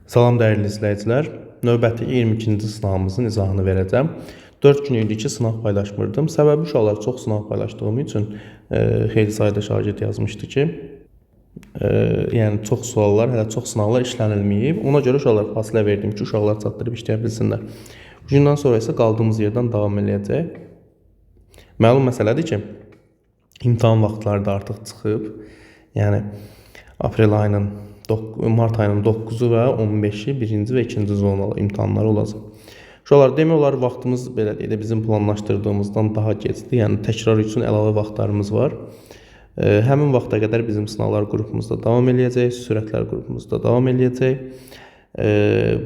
Salam dəyərli izləyicilər. Növbəti 22-ci sınavımızın izahını verəcəm. 4 gün idi ki, sınav paylaşmırdım. Səbəbi uşaqlar çox sınav paylaşdığım üçün xeyli sayda şagird yazmışdı ki, yəni çox suallar, hələ çox sınavlar işlənilməyib. Ona görə uşaqlara fasilə verdim ki, uşaqlar çatdırıb işləyə bilsinlər. Bu gündən sonra isə qaldığımız yerdən davam edəcək. Məlum məsələdir ki, imtahan vaxtları da artıq çıxıb. Yəni aprel ayının mart ayının 9-u və 15-i 1-ci və 2-ci zonalı imtahanlar olacaq. Uşaqlar, demək olar vaxtımız belə deyək də bizim planlaşdırdığımızdan daha gecdir. Yəni təkrar üçün əlavə vaxtlarımız var. Həmin vaxta qədər bizim sınavlar qrupumuzda davam edəcək, sürətlər qrupumuzda davam edəcək.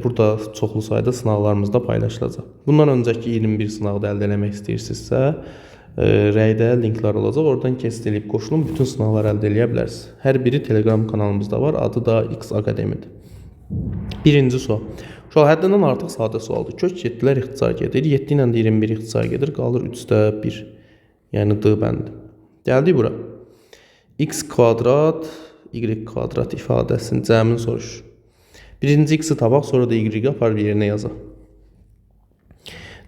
Burada çoxlu sayda sınavlarımız da paylaşılacaq. Bundan öncəki 21 sınavda əldə etmək istəyirsinizsə, rəydə linklər olacaq. Oradan keçid edib qoşulun, bütün sınavları əldə edə bilərsiniz. Hər biri Telegram kanalımızda var. Adı da X Akademidir. Birinci sual. Uşaq, həddindən artıq sadə sualdır. Kök 7-lər ixtisar gedir. 7 ilə 21 ixtisar gedir. Qalır 3-də 1. Yəni D bəndi. Gəldik bura. X kvadrat, Y kvadrat ifadəsinin cəmini soruşur. Birinci X-i tapaq, sonra da Y-i aparıb yerinə yazaq.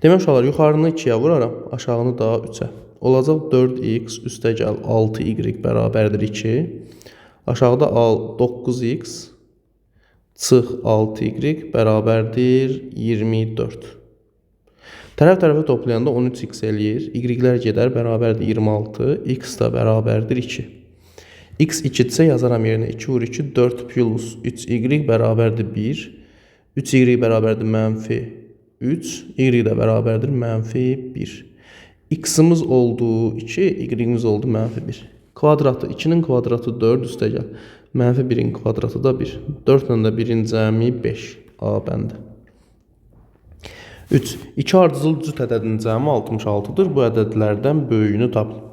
Demək uşaqlar, yuxarını 2-yə vuraram, aşağını da 3-ə. Olacaq 4x üstə gəl 6y bərabərdir 2. Aşağıda 9x çıx 6y bərabərdir 24. Tərəf-tərəfə toplayanda 13x eləyir. Y-lər gedər, bərabərdir 26. X da bərabərdir 2. X 2-dirsə yazaram yerinə 2 vur 2, 4 plus 3y bərabərdir 1. 3y bərabərdir mənfi 3, y də bərabərdir mənfi 1. X-imiz oldu 2, y-imiz oldu mənfi 1. Kvadratı, 2-nin kvadratı 4 üstə gəl. Mənfi 1-in kvadratı da 1. 4 ilə də 1-in cəmi 5. A bəndi. 3. 2 ardıcıl cüt ədədinin cəmi 66-dır. Bu ədədlərdən böyüyünü tapın.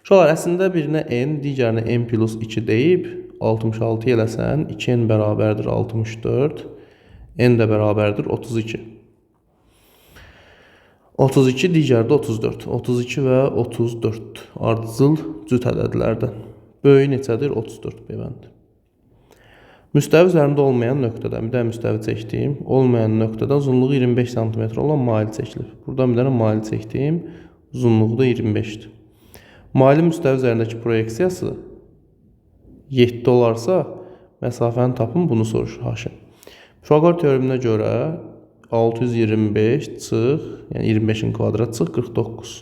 Uşaqlar, əslində birinə n, digərinə n plus 2 deyib, 66 eləsən, 2n bərabərdir 64, n də bərabərdir 32. 32, digərdə 34. 32 və 34 ardıcıl cüt ədədlərdən. Böyüyü neçədir? 34 bəndi. Müstəvi üzərində olmayan nöqtədən, bir də müstəvi çəkdim. Olmayan nöqtədən uzunluğu 25 cm olan mail çəkilir. Buradan bir dənə mail çəkdim. Uzunluğu da 25-dir. Mailin müstəvi üzərindəki proyeksiyası 7 olarsa, məsafəni tapın, bunu soruşur Haşim. Pifaqor teoreminə görə 625 çıx, yəni 25-in kvadrat çıx 49.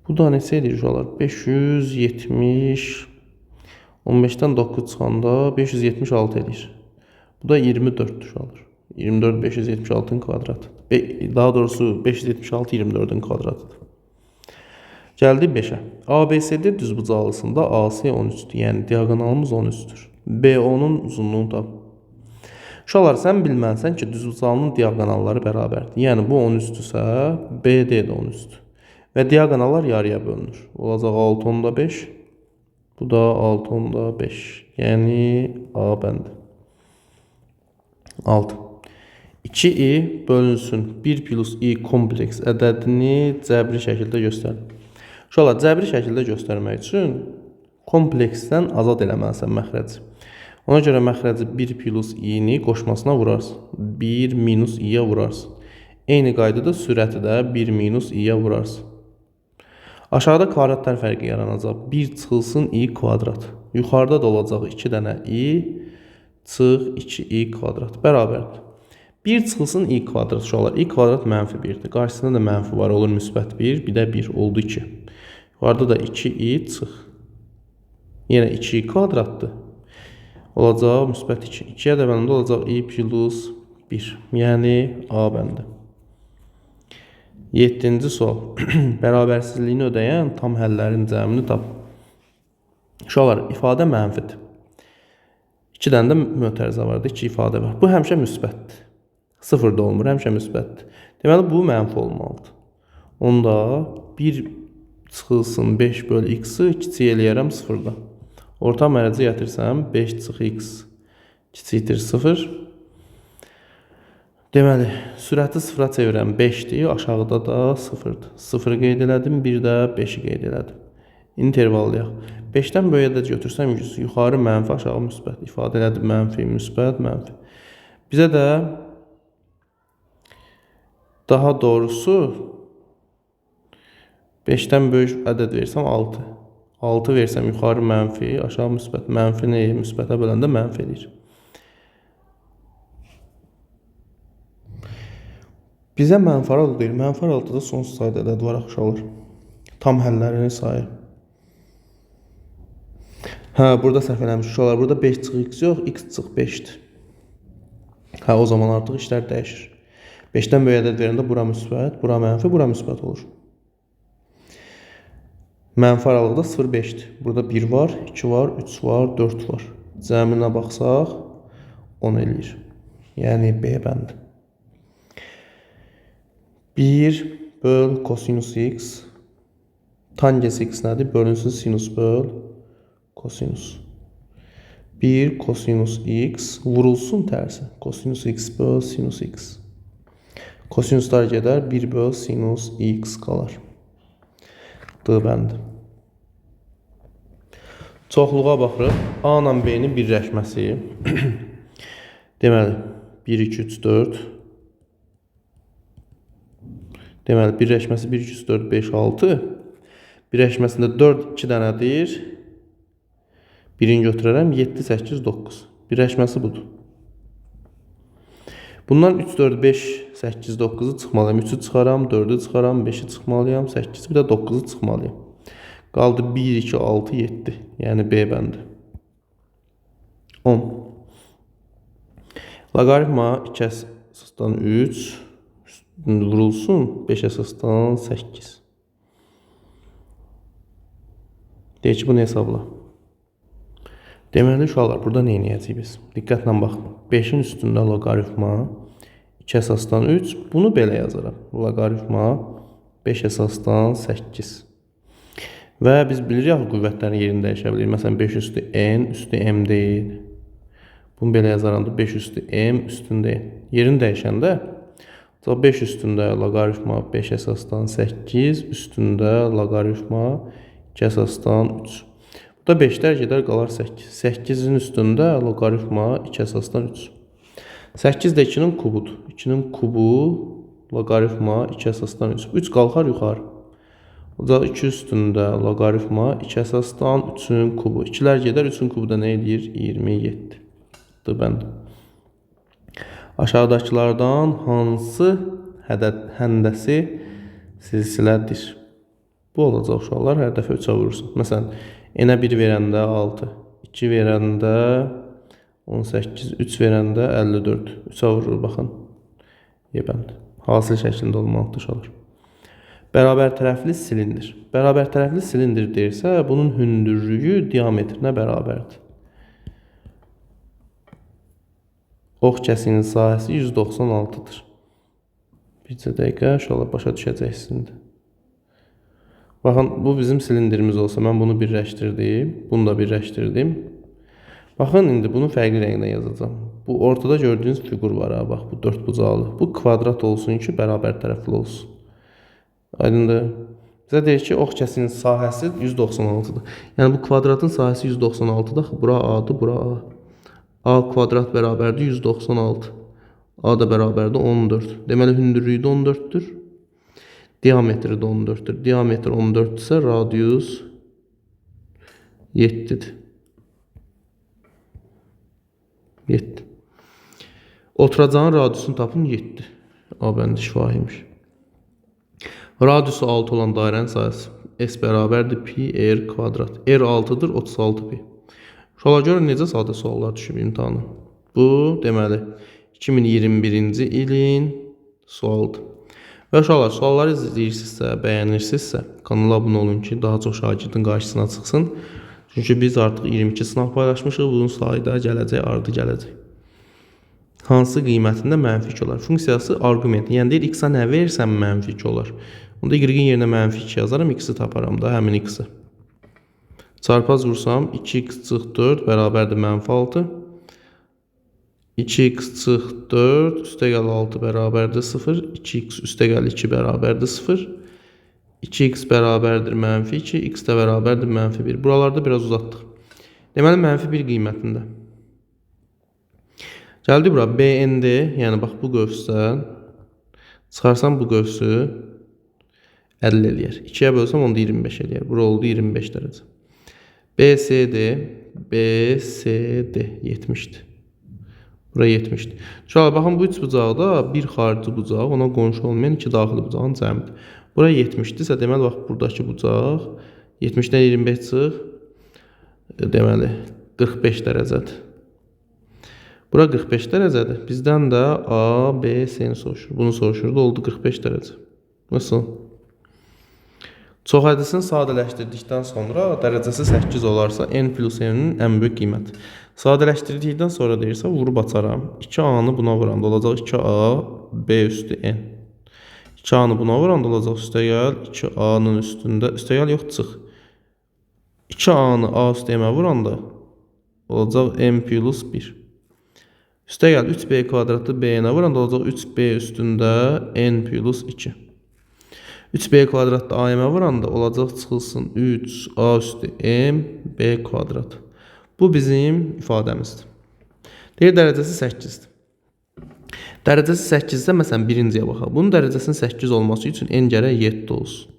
Bu da neçə edir uşaqlar? 570, 15-dən 9 çıxanda 576 edir. Bu da 24 uşaqlar. 24 576-ın kvadratı. Daha doğrusu 576 24-ün kvadratıdır. Gəldik 5-ə. ABCD düzbucaqlısında AC 13-dür. Yəni diaqonalımız 13-dür. BO-nun uzunluğunu tap. Uşaqlar, sən bilməlisən ki, düzbucağının diaqonalları bərabərdir. Yəni bu 13-dürsə, BD də 13-dür. Və diaqonallar yarıya bölünür. Olacaq 6/5. Bu da 6/5. Yəni A bəndi. 6. 2i bölünsün 1 plus i kompleks ədədini cəbri şəkildə göstərin. Uşaqlar, cəbri şəkildə göstərmək üçün kompleksdən azad eləməlisən məxrəci. Ona görə məxrəci 1 plus i-ni qoşmasına vurarsın. 1 minus i-yə vurarsın. Eyni qaydada sürəti də 1 minus i-yə vurarsın. Aşağıda kvadratlar fərqi yaranacaq. 1 çıxılsın i kvadrat. Yuxarıda da olacaq 2 dənə i çıx 2i kvadrat. Bərabərdir. 1 çıxılsın i kvadrat uşaqlar. I kvadrat mənfi 1-dir. Qarşısında da mənfi var. Olur müsbət 1. Bir də 1 oldu 2. Yuxarıda da 2i çıx. Yenə 2i kvadratdır. Olacaq müsbət 2. 2-yə də bəndə olacaq i plus 1. Yəni A bəndə. 7-ci sual. Bərabərsizliyini ödəyən tam həllərin cəmini tap. Uşaqlar, ifadə mənfidir. 2 dənə də mötərizə vardır. 2 ifadə var. Bu həmişə müsbətdir. 0 da olmur, həmişə müsbətdir. Deməli, bu mənfi olmalıdır. Onda 1 çıxılsın 5 bölü x-i kiçik eləyərəm 0-da. Orta mərəci gətirsəm 5 çıx x kiçikdir 0. Deməli, sürəti 0-a çevirəm 5-dir, aşağıda da 0-dır. 0 qeyd elədim, bir də 5-i qeyd elədim. İntervallayaq. 5-dən böyüyə də götürsəm yuxarı mənfi, aşağı müsbət. İfadə elədim mənfi, müsbət, mənfi. Bizə də daha doğrusu 5-dən böyük ədəd versəm 6. 6 versəm yuxarı mənfi, aşağı müsbət. Mənfini müsbətə böləndə mənfi edir. Bizə mənfi aralı deyil. Mənfi aralıda sonsuz sayda ədəd var uşaqlar. Tam həllərini sayı. Burada səhv eləmiş uşaqlar. Burada 5 çıx x yox, x çıx 5-dir. O zaman artıq işlər dəyişir. 5-dən böyük ədəd verəndə bura müsbət, bura mənfi, bura müsbət olur. Mənfi aralıqda 0,5-dir. Burada 1 var, 2 var, 3 var, 4 var. Cəminə baxsaq 10 eləyir. Yəni B bəndi. 1 böl kosinus x. Tangens x nədir? Bölünsün sinus böl kosinus. 1 kosinus x vurulsun tərsi. Kosinus x böl sinus x. Kosinuslar gedər. 1 böl sinus x qalar. D bəndi. Çoxluğa baxırıq. A ilə B-nin birləşməsi. Deməli 1, 2, 3, 4. Deməli birləşməsi 1, 2, 3, 4, 5, 6. Birləşməsində 4, 2 dənədir. Birini götürərəm 7, 8, 9. Birləşməsi budur. Bundan 3, 4, 5, 8, 9'u çıxmalıyam. 3'ü çıxaram, 4'ü çıxaram, 5'i çıxmalıyam, 8'i bir də 9'u çıxmalıyam. Qaldı 1, 2, 6, 7. Yəni B bəndi. 10. Loqaritma 2 əsasdan 3 vurulsun 5 əsasdan 8. Deyək ki, bunu hesabla. Deməli, uşaqlar, burada nə edəcəyik biz? Diqqətlə baxın. 5'in üstündə loqaritma 2 əsasdan 3. Bunu belə yazaram. Loqaritma 5 əsasdan 8. Və biz bilirik ki, qüvvətlərin yerini dəyişə bilir. Məsələn, 5 üstü n üstü m deyil. Bunu belə yazaram da 5 üstü m üstündə n. Yerini dəyişəndə 5 üstündə loqaritma 5 əsasdan 8 üstündə loqaritma 2 əsasdan 3. Bu da 5'lər gedər qalar 8. 8'in üstündə loqaritma 2 əsasdan 3. 8 də 2'nin kubudur. 2'nin kubu loqaritma 2 əsasdan 3. 3 qalxar yuxarı. O da 2 üstündə loqaritma 2 əsasdan 3'ün kubu. 2'lər gedər, 3'ün kubu da nə edir? 27. Bənd. Aşağıdakılardan hansı həndəsi silsilədir? Bu olacaq uşaqlar, hər dəfə 3'ə vurursun. Məsələn, n-ə 1 verəndə 6, 2 verəndə 18, 3 verəndə 54. 3'ə vurur, baxın. Bənd. Hasil şəklində olmalıdır uşaqlar. Bərabər tərəfli silindir. Bərabər tərəfli silindir deyirsə, bunun hündürlüyü diametrinə bərabərdir. Ox kəsiyinin sahəsi 196'dır. Bircə dəqiqə, uşaqlar başa düşəcəksiniz. Baxın, bu bizim silindirimiz olsa, mən bunu birləşdirdim, bunu da birləşdirdim. Baxın, indi bunu fərqli rənglə yazacağım. Bu ortada gördüyünüz fiqur var, bax, bu 4 bucaqlı. Bu kvadrat olsun ki, bərabər tərəfli olsun. Aydındır. Bizə deyir ki, ox kəsiyinin sahəsi 196'dır. Yəni, bu kvadratın sahəsi 196'dır. Bura A-dır, bura A. A kvadrat bərabərdir 196. A da bərabərdir 14. Deməli, hündürlüyü də 14'dür. Diametri də 14'dür. Diametr 14'dürsə, radius 7'dir. 7. Oturacağın radiusunu tapın 7. A bəndi şifahiymiş. Radiusu 6 olan dairənin sayısı S bərabərdir pi r kvadrat. R 6'dır, 36 pi. Uşaqlar görün necə sadə suallar düşüb imtahana. Bu, deməli, 2021-ci ilin sualıdır. Və uşaqlar, sualları izləyirsinizsə, bəyənirsinizsə, kanala abunə olun ki, daha çox şagirdin qarşısına çıxsın. Çünki biz artıq 22 sınav paylaşmışıq, bunun sayı da gələcək, ardı gələcək. Hansı qiymətində mənfi 2 olar? Funksiyası arqument. Yəni deyir, x-a nə verirsən mənfi 2 olar. Onda y-in yerinə mənfi 2 yazaram, x-i taparam da, həmin x-i. Çarpaz vursam 2x çıx 4 bərabərdir mənfi 6. 2x çıx 4 üstəgəl 6 bərabərdir 0. 2x üstəgəl 2 bərabərdir 0. 2x bərabərdir mənfi 2. X də bərabərdir mənfi 1. Buralarda biraz uzatdıq. Deməli, mənfi 1 qiymətində. Gəldi bura BND, yəni bax bu qövsdən çıxarsam bu qövsü 50 eləyər. 2-yə bölsəm onda 25 eləyər. Bura oldu 25 dərəcə. BCD 70'dir. Bura 70'dir. Uşaqlar baxın bu üç bucaqda bir xarici bucaq, ona qonşu olmayan iki daxili bucağın cəmidir. Bura 70'dirsə deməli bax buradakı bucaq 70'dən 25 çıx. Deməli 45 dərəcədir. Bura 45 dərəcədir. Bizdən də A, B, C-ni soruşur. Bunu soruşurdu, oldu 45 dərəcə. Nasıl? Çox hədisini sadələşdirdikdən sonra dərəcəsi 8 olarsa n plus n-in ən böyük qiyməti. Sadələşdirdikdən sonra deyirsə vurub açaram. 2a-nı buna vuranda olacaq 2a b üstü n. 2a-nı buna vuranda olacaq üstəgəl 2a-nın üstündə üstəgəl yox çıx. 2a-nı a üstə m-ə vuranda olacaq m plus 1. Üstəgəl 3b kvadratı b-nə vuranda olacaq 3b üstündə n plus 2. 3b kvadratda a-mə vuranda olacaq çıxılsın 3a üstü m b kvadrat. Bu bizim ifadəmizdir. Deyir dərəcəsi 8-dir. Dərəcəsi 8-də məsələn birinciyə baxaq. Bunun dərəcəsinin 8 olması üçün n gərək 7 olsun.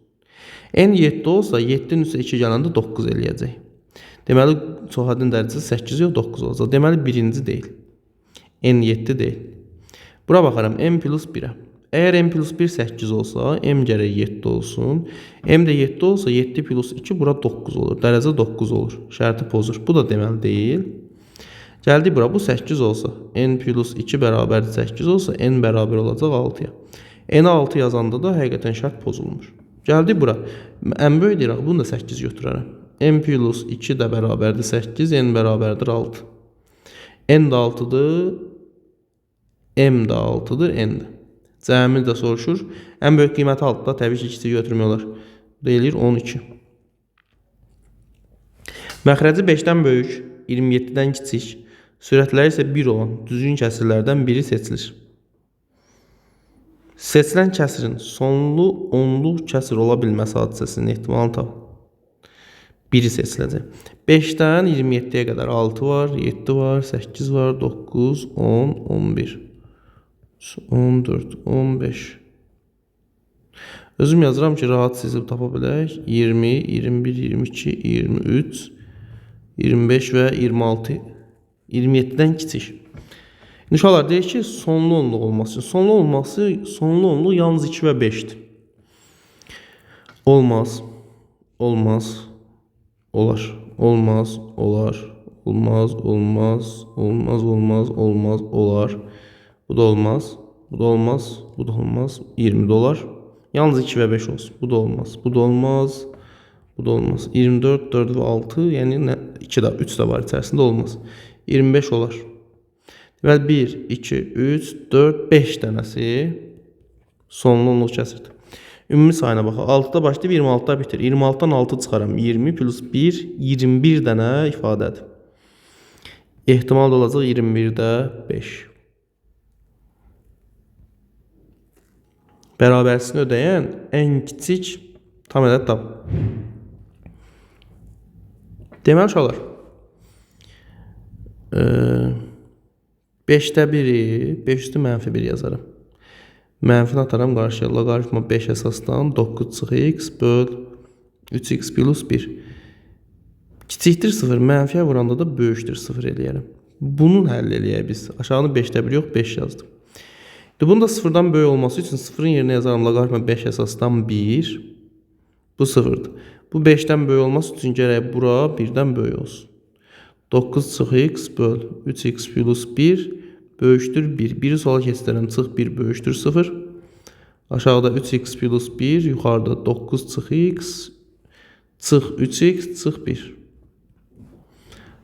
N 7 olsa 7-nin üstə 2 gələndə 9 eləyəcək. Deməli çox hədin dərəcəsi 8 yox 9 olacaq. Deməli birinci deyil. N 7 deyil. Bura baxaram m plus 1-ə. Əgər m plus 1 8 olsa, m gərək 7 olsun. M də 7 olsa, 7 plus 2 bura 9 olur. Dərəcə 9 olur. Şərti pozur. Bu da deməli deyil. Gəldi bura, bu 8 olsa, n plus 2 bərabərdir 8 olsa, n bərabər olacaq 6-ya. N-ə 6 yazanda da həqiqətən şərt pozulmuş. Gəldi bura, ən böyük deyirək, bunu da 8 götürərəm. M plus 2 də bərabərdir 8, n bərabərdir 6. N də 6-dır, m də 6-dır, n də. Cəmi də soruşur. Ən böyük qiyməti 6-da təbii ki, kiçik götürmək olar. Bu da eləyir 12. Məxrəci 5-dən böyük, 27-dən kiçik, sürətləri isə 1 olan düzgün kəsirlərdən biri seçilir. Seçilən kəsirin sonlu onluq kəsir ola bilməsi hadisəsinin ehtimalını tap. Biri seçiləcək. 5-dən 27-yə qədər 6 var, 7 var, 8 var, 9, 10, 11. 14, 15. Özüm yazıram ki, rahat sizib tapa bilək. 20, 21, 22, 23, 25 və 26. 27-dən kiçik. İnşallah deyək ki, sonlu onluq olması. Sonlu onluq yalnız 2 və 5-dir. Olmaz, olmaz, olar, olmaz, olar, olmaz, olmaz, olmaz, olmaz, olmaz, olar. Bu da olmaz, bu da olmaz, bu da olmaz. 20 dolar. Yalnız 2 və 5 olsun. Bu da olmaz, bu da olmaz, bu da olmaz. 24, 4 və 6, yəni 2 də, 3 də var içərisində olmaz. 25 olar. Deməli 1, 2, 3, 4, 5 dənəsi sonlu onluq kəsirdir. Ümumi sayına baxaq. 6-da başlayıb 26-da bitir. 26-dan 6 çıxaram. 20 plus 1, 21 dənə ifadədir. Ehtimal da olacaq 21-də 5. Bərabərsini ödəyən ən kiçik tam ədəd tap. Deməli uşaqlar, 5-də 1-i 5 üstü mənfi 1 yazarım. Mənfini ataram qarşıya. Loqaritma 5 əsasdan 9 çıx x böl 3x plus 1. Kiçikdir 0, mənfiyə vuranda da böyükdür 0 eləyərəm. Bunun həll eləyək biz. Aşağını 5-də 1 yox 5 yazdım. Bunun da 0-dan böyük olması üçün 0-ın yerinə yazarım loqaritma 5 əsasdan 1. Bu 0-dır. Bu 5-dən böyük olması üçün gərək bura 1-dən böyük olsun. 9 çıx x böl 3x plus 1 böyükdür 1. 1-i sola keçirəm, çıx 1 böyükdür 0. Aşağıda 3x plus 1, yuxarıda 9 çıx x, çıx 3x, çıx 1.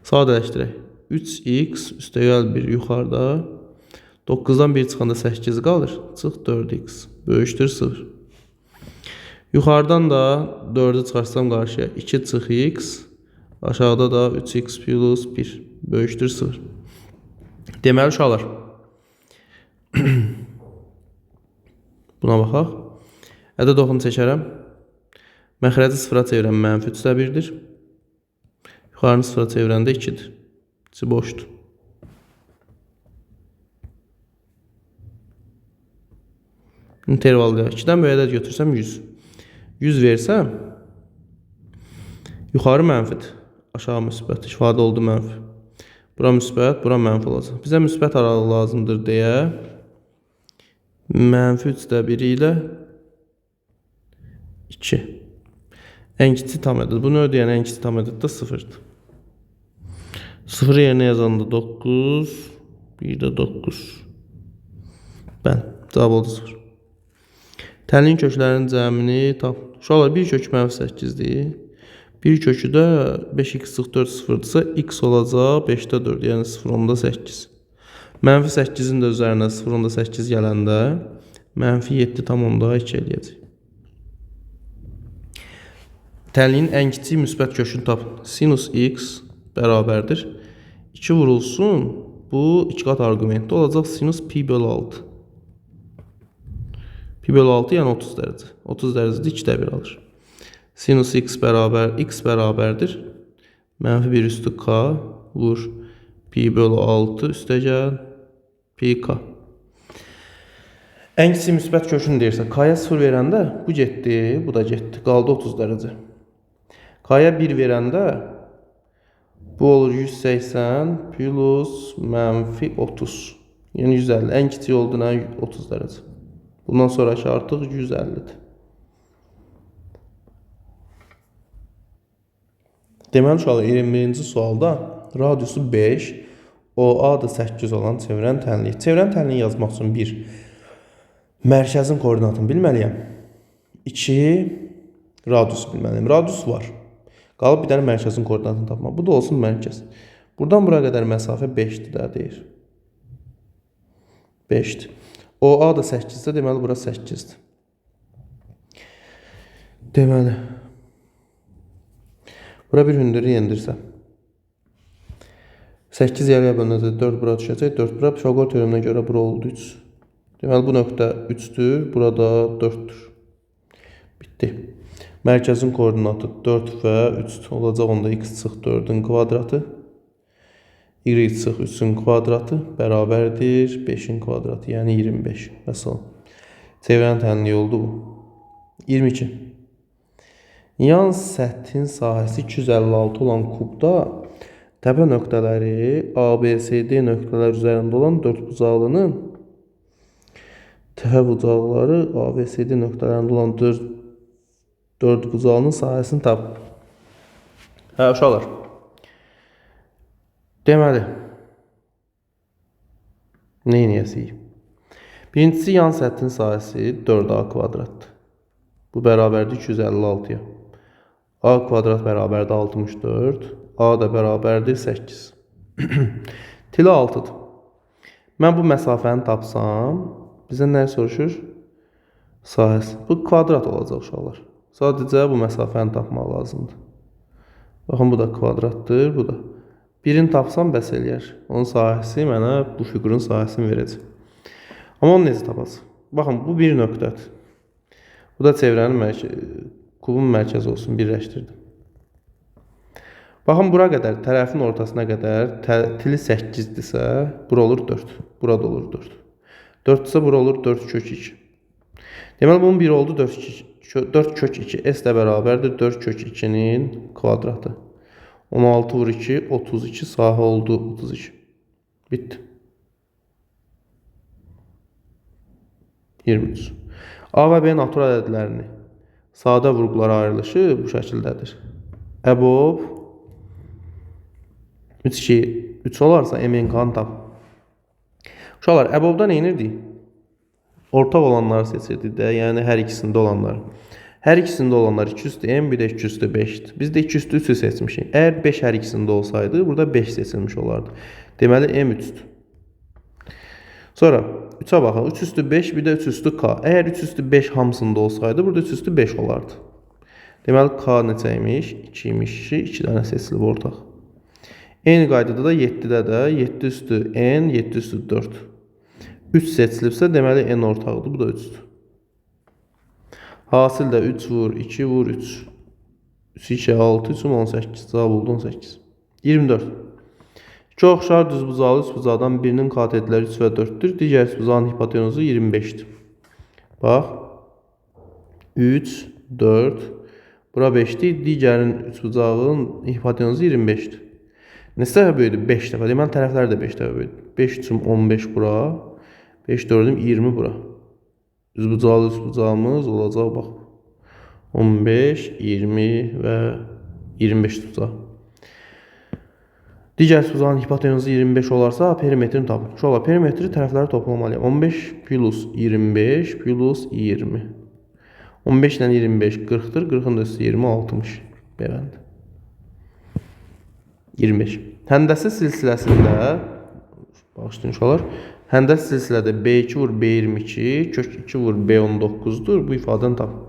Sadələşdirək. 3x üstəgəl 1 yuxarıda. 9-dan 1 çıxanda 8 qalır. Çıx 4x. Böyükdür 0. Yuxarıdan da 4-ü çıxarsam qarşıya 2 çıx x. Aşağıda da 3x plus 1. Böyükdür 0. Deməli uşaqlar. Buna baxaq. Ədəd oxunu çəkərəm. Məxrəci 0-a çevirəm. Mənfi 3-də 1-dir. Yuxarını 0-a çevirəndə 2-dir. İçi boşdur. İntervalda 2-dən böyük ədəd götürsəm 100. 100 versəm, yuxarı mənfidir. Aşağı müsbət. İfadə oldu mənfi. Bura müsbət, bura mənfi olacaq. Bizə müsbət aralıq lazımdır deyə mənfi 3/1 ilə 2. Ən kiçik tam ədəd. Bunu ödəyən ən kiçik tam ədəd də 0-dır. 0 yerinə yazanda 9, bir də 9. Bəli, cavab oldu 0. Tənliyin köklərinin cəmini tap. Uşaqlar, bir kök -8-dir. Bir kökü də 5x - 4 0-dırsa x olacaq 5/4, yəni 0,8. -8-in də üzərinə 0,8 gələndə -7,2 eləyəcək. Tənliyin ən kiçik müsbət kökünü tapın. Sinus x bərabərdir. 2 vurulsun, bu 2 qat arqumentdə olacaq sinus pi/6. Pi/6 yəni 30 dərəcə. 30 dərəcədə 2/1 alır. Sinus x bərabərdir. -1 k vur pi/6 üstə gəl pi k. Ən kiçik müsbət kökünü deyirsə, k-ya 0 verəndə bu getdi, bu da getdi. Qaldı 30 dərəcə. K-ya 1 verəndə bu olur 180 plus -30. Yəni 150. Ən kiçik olduğuna 30 dərəcə. Bundan sonraki artıq 150'dir. Deməli uşaqlar 21-ci sualda radiusu 5, OA da 8 olan çevrən tənliyi. Çevrən tənliyi yazmaq üçün 1. Mərkəzin koordinatını bilməliyəm. 2. Radiusu bilməliyəm. Radius var. Qalıb bir dənə mərkəzin koordinatını tapmaq. Bu da olsun mərkəz. Buradan bura qədər məsafə 5'dir də deyir. 5'dir. OA da 8'dir, deməli bura 8'dir. Deməli bura bir hündürlüyü yendirsəm 8 yarıya bölünəcək, 4 bura düşəcək, 4 bura. Pifaqor teoreminə görə bura oldu 3. Deməli bu nöqtə 3'dür, burada 4'dür. Bitdi. Mərkəzin koordinatı 4 və 3 olacaq, onda x çıx 4'ün kvadratı, y çıx 3'ün kvadratı bərabərdir 5'in kvadratı, yəni 25. Məsələn, çevrən tənliyi oldu bu. 22. Yan səthin sahəsi 256 olan kubda təpə nöqtələri ABCD nöqtələr üzərində olan 4 bucaqlının təpə bucaqları ABCD nöqtələrində olan 4 bucağının sahəsini tap. Hə, uşaqlar. Deməli, nə edəcəyik? Birincisi, yan səthin sahəsi 4a kvadratdır. Bu bərabərdir 256-ya. A kvadrat bərabərdir 64. A da bərabərdir 8. Tili 6'dır. Mən bu məsafəni tapsam, bizə nə soruşur? Sahəsi. Bu kvadrat olacaq uşaqlar. Sadəcə bu məsafəni tapmaq lazımdır. Baxın, bu da kvadratdır, bu da. Birini tapsam bəs eləyər. Onun sahəsi mənə bu fiqurun sahəsini verəcək. Amma onu necə tapasın? Baxın, bu bir nöqtədir. Bu da çevrənin kubun mərkəzi olsun, birləşdirdim. Baxın, bura qədər, tərəfin ortasına qədər tili 8'dirsə, bura olur 4. Burada olur 4. 4 ise bura olur 4 kök 2. Deməli, bunun 1 oldu 4 kök 2. S də bərabərdir 4 kök 2'nin kvadratı. 16 vur 2, 32, sahə oldu 32. Bitti. 23. A və B natural ədədlərini sadə vurğulara ayrılışı bu şəkildədir. Əbob 3 olarsa MNK-nı tap. Uşaqlar, əbobda nə edirdik? Ortaq olanları seçirdik də, yəni hər ikisində olanlar. Hər ikisində olanlar 2 üstü m, bir də 2 üstü 5'dir. Biz də 2 üstü 3'ü seçmişik. Əgər 5 hər ikisində olsaydı, burada 5 seçilmiş olardı. Deməli, m 3'dür. Sonra 3'ə baxaq. 3 üstü 5, bir də 3 üstü k. Əgər 3 üstü 5 hamısında olsaydı, burada 3 üstü 5 olardı. Deməli, k neçəymiş? 2 imiş. 2 dənə seçilib ortaq. Eyni qaydada da 7'də də 7 üstü n, 7 üstü 4. 3 seçilibsə, deməli, n ortaqdır. Bu da 3'dür. Hasil də 3 vur 2 vur 3. 3 2 6 3 18. Cavab oldu 18. 24. İki oxşar düzbucaqlı üçbucaqdan birinin katetləri 3 və 4'dür. Digər üçbucağın hipotenuzu 25'dir. Bax. 3, 4. Bura 5'dir. Digərin üçbucağın hipotenuzu 25'dir. Neçə dəfə böyüdü? 5 dəfə. Deməli tərəflər də 5 dəfə böyüdü. 5 üçün 15 bura. 5 4'üm 20 bura. Üzbucaqlı üçbucağımız olacaq bax. 15, 20 və 25 tutacaq. Digər üçbucağın hipotenuzu 25 olarsa perimetrini tapın. Uşaqlar perimetri tərəfləri toplamalıyam. 15 plus 25 plus 20. 15 ilə 25 40'dır. 40'ın da üstü 20 60. Belədir. 25. Həndəsə silsiləsində bağışlayın uşaqlar. Həndəsə silsilədə B2 vur B22, kök 2 vur B19'dur. Bu ifadəni tapın.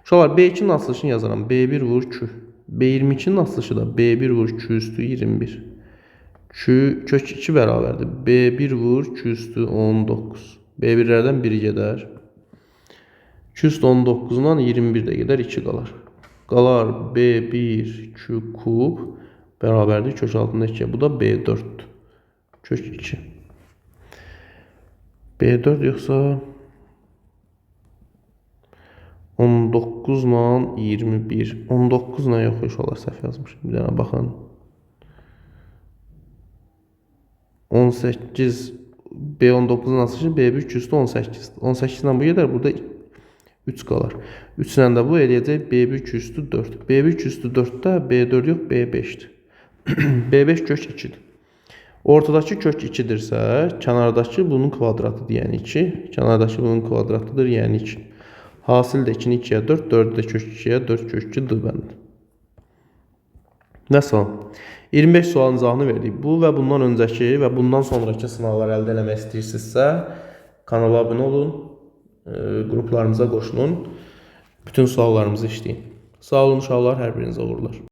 Uşaqlar B2'nin açılışını yazaram. B1 vur Q. B22'nin açılışı da B1 vur Q üstü 21. Q kök 2 bərabərdir. B1 vur Q üstü 19. B1'lərdən biri gedər. Q üstü 19'dan 21 də gedər, 2 qalar. Qalar B1 Q kub bərabərdir kök altında 2. Bu da B4'dür. Kök 2. B4 yoxsa 19 ilə 21. 19 ilə yox, uşaqlar səhv yazmışım. Bir dənə baxın. 18 B19'un açılışı B1 küstü 18. 18 ilə bu gedər. Burada 3 qalar. 3 ilə də bu eləyəcək B1 küstü 4. B1 küstü 4'də B4 yox B5'dir. B5 kök 2'dir. Ortadakı kök 2'dirsə, kənardakı bunun kvadratıdır, yəni 2. Kənardakı bunun kvadratıdır, yəni 2. Hasil də 2'ni 2'yə 4, 4'ü də kök 2'yə 4 kök 2 dıbəndir. Nəsə, 25 sualın izahını verdik. Bu və bundan öncəki və bundan sonraki sınavlar əldə eləmək istəyirsinizsə, kanala abunə olun, qruplarımıza qoşulun, bütün suallarımızı işləyin. Sağ olun uşaqlar, hər birinizə uğurlar.